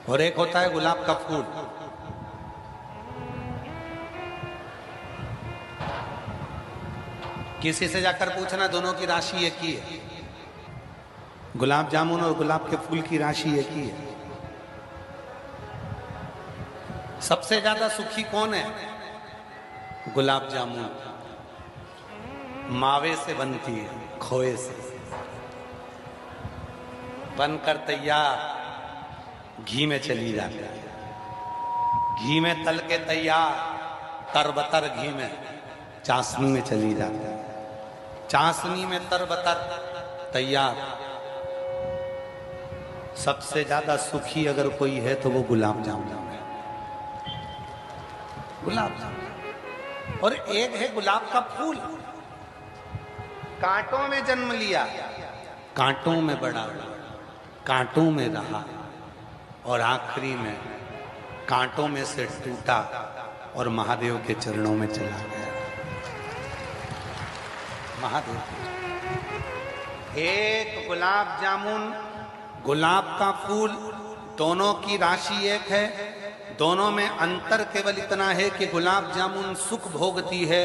और एक होता है गुलाब का फूल। किसी से जाकर पूछना, दोनों की राशि एक ही है। गुलाब जामुन और गुलाब के फूल की राशि एक ही है। सबसे ज्यादा सुखी कौन है? गुलाब जामुन। मावे से बनती है, खोए से बनकर तैयार घी में चली जाती है। घी में तल के तैयार, तरबतर घी में चाशनी में चली जाती है। चाशनी में तरबतर तैयार। सबसे ज्यादा सुखी अगर कोई है तो वो गुलाब जामुन है। गुलाब जामुन। और एक है गुलाब का फूल। कांटों में जन्म लिया, कांटों में बड़ा, कांटों में रहा और आखिरी में कांटों में से टूटा और महादेव के चरणों में चला गया। महादेव एक गुलाब जामुन, गुलाब का फूल, दोनों की राशि एक है। दोनों में अंतर केवल इतना है कि गुलाब जामुन सुख भोगती है,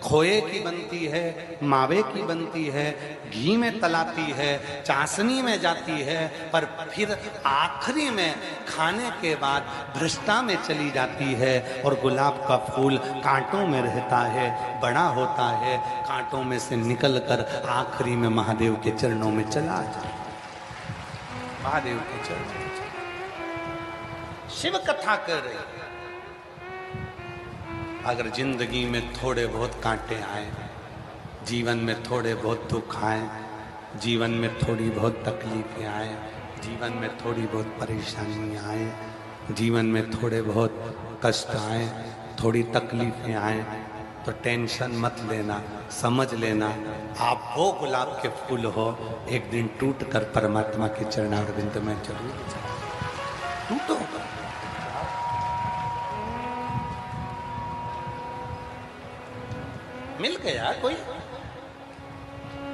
खोए की बनती है, मावे की बनती है, घी में तलाती है, चाशनी में जाती है, पर फिर आखिरी में खाने के बाद भ्रष्टा में चली जाती है। और गुलाब का फूल कांटों में रहता है, बड़ा होता है, कांटों में से निकलकर आखिरी में महादेव के चरणों में चला जाता है। महादेव के चरणों में शिव कथा कर रही। अगर जिंदगी में थोड़े बहुत कांटे आए, जीवन में थोड़े बहुत दुख आए, जीवन में थोड़ी बहुत तकलीफें आए, जीवन में थोड़ी बहुत परेशानी आए, जीवन में थोड़े बहुत कष्ट आए, थोड़ी तकलीफें आए, तो टेंशन मत लेना। समझ लेना आप वो गुलाब के फूल हो, एक दिन टूट कर परमात्मा के चरणारविंद में जरूर टूटो। मिल गया कोई?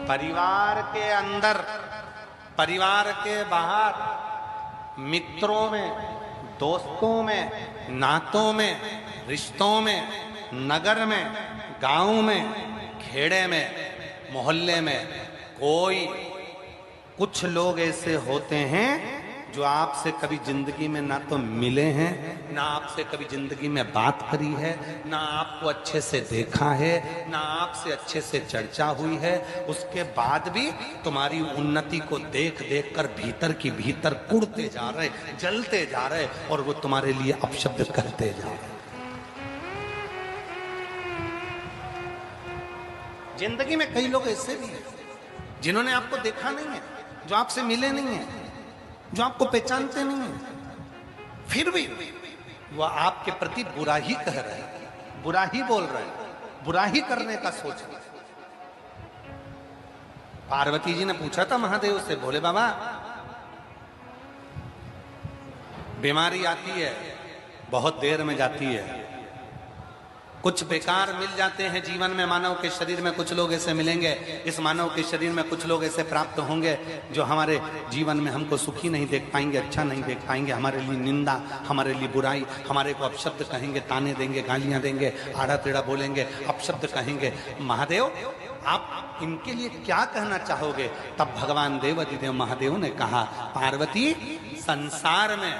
परिवार के अंदर, परिवार के बाहर, मित्रों में, दोस्तों में, नातों में, रिश्तों में, नगर में, गांव में, खेड़े में, मोहल्ले में, कोई कुछ लोग ऐसे होते हैं जो आपसे कभी जिंदगी में ना तो मिले हैं, ना आपसे कभी जिंदगी में बात करी है, ना आपको अच्छे से देखा है, ना आपसे अच्छे से चर्चा हुई है, उसके बाद भी तुम्हारी उन्नति को देख देख कर भीतर की भीतर कुड़ते जा रहे, जलते जा रहे और वो तुम्हारे लिए अपशब्द करते जा रहे। जिंदगी में कई लोग ऐसे भी हैं जिन्होंने आपको देखा नहीं है, जो आपसे मिले नहीं है, जो आपको पहचानते नहीं है, फिर भी वह आपके प्रति बुरा ही कह रहे हैं, बुरा ही बोल रहे हैं, बुरा ही करने का सोच रहे हैं। पार्वती जी ने पूछा था महादेव से, बोले बाबा बीमारी आती है, बहुत देर में जाती है, कुछ बेकार मिल जाते हैं जीवन में, मानव के शरीर में कुछ लोग ऐसे मिलेंगे, इस मानव के शरीर में कुछ लोग ऐसे प्राप्त होंगे जो हमारे जीवन में हमको सुखी नहीं देख पाएंगे, अच्छा नहीं देख पाएंगे, हमारे लिए निंदा, हमारे लिए बुराई, हमारे को अपशब्द कहेंगे, ताने देंगे, गालियां देंगे, आड़ा टेढ़ा बोलेंगे, अपशब्द कहेंगे। महादेव आप इनके लिए क्या कहना चाहोगे? तब भगवान देवाधिदेव महादेव ने कहा, पार्वती संसार में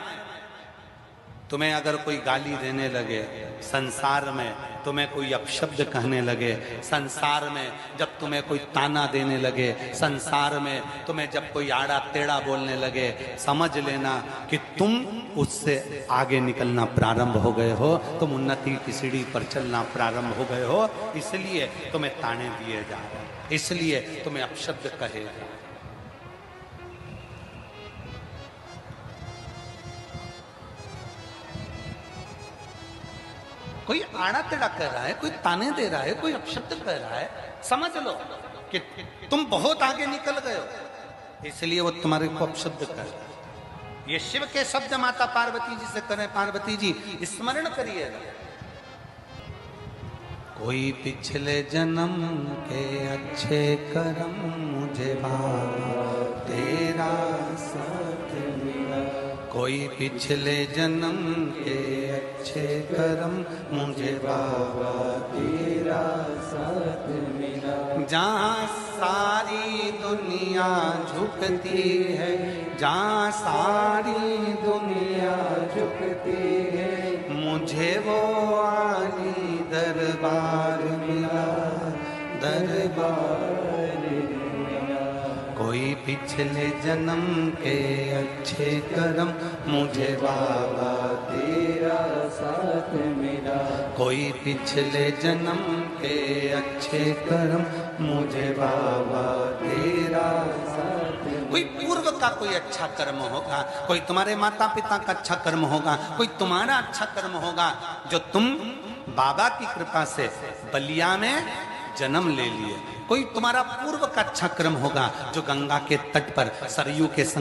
तुम्हें अगर कोई गाली देने लगे, संसार में तुम्हें कोई अपशब्द कहने लगे, संसार में जब तुम्हें कोई ताना देने लगे, संसार में तुम्हें जब कोई आड़ा टेढ़ा बोलने लगे, समझ लेना कि तुम उससे आगे निकलना प्रारंभ हो गए हो, तुम उन्नति की सीढ़ी पर चलना प्रारंभ हो गए हो, इसलिए तुम्हें ताने दिए जा रहे, इसलिए तुम्हें अपशब्द कहे जा रहे। कोई आड़ा टेढ़ा कह रहा है, कोई ताने दे रहा है, कोई अपशब्द कह रहा है, समझ लो कि तुम बहुत आगे निकल गए हो, इसलिए वो तुम्हारे को अपशब्द कह रहा है। ये शिव के शब्द माता पार्वती जी से करें, पार्वती जी स्मरण करिएगा। कोई पिछले जन्म के अच्छे कर्म मुझे बाबा तेरा साथ मिला, कोई पिछले जन्म के अच्छे कर्म मुझे बाबा तेरा साथ मिला। जहाँ सारी दुनिया झुकती है, जहाँ सारी दुनिया झुकती है, मुझे वो आली दरबार मिला, दरबार मिला। कोई पिछले जन्म के अच्छे कर्म मुझे बाबा तेरा साथ मिला। कोई पिछले जन्म के अच्छे कर्म मुझे बाबा तेरा साथ मिला। कोई पूर्व का कोई अच्छा कर्म होगा, कोई तुम्हारे माता पिता का अच्छा कर्म होगा, कोई तुम्हारा अच्छा कर्म होगा जो तुम बाबा की कृपा से बलिया में जन्म ले लिए। कोई तुम्हारा पूर्व का अच्छा कर्म होगा जो गंगा के तट पर सरयू के संग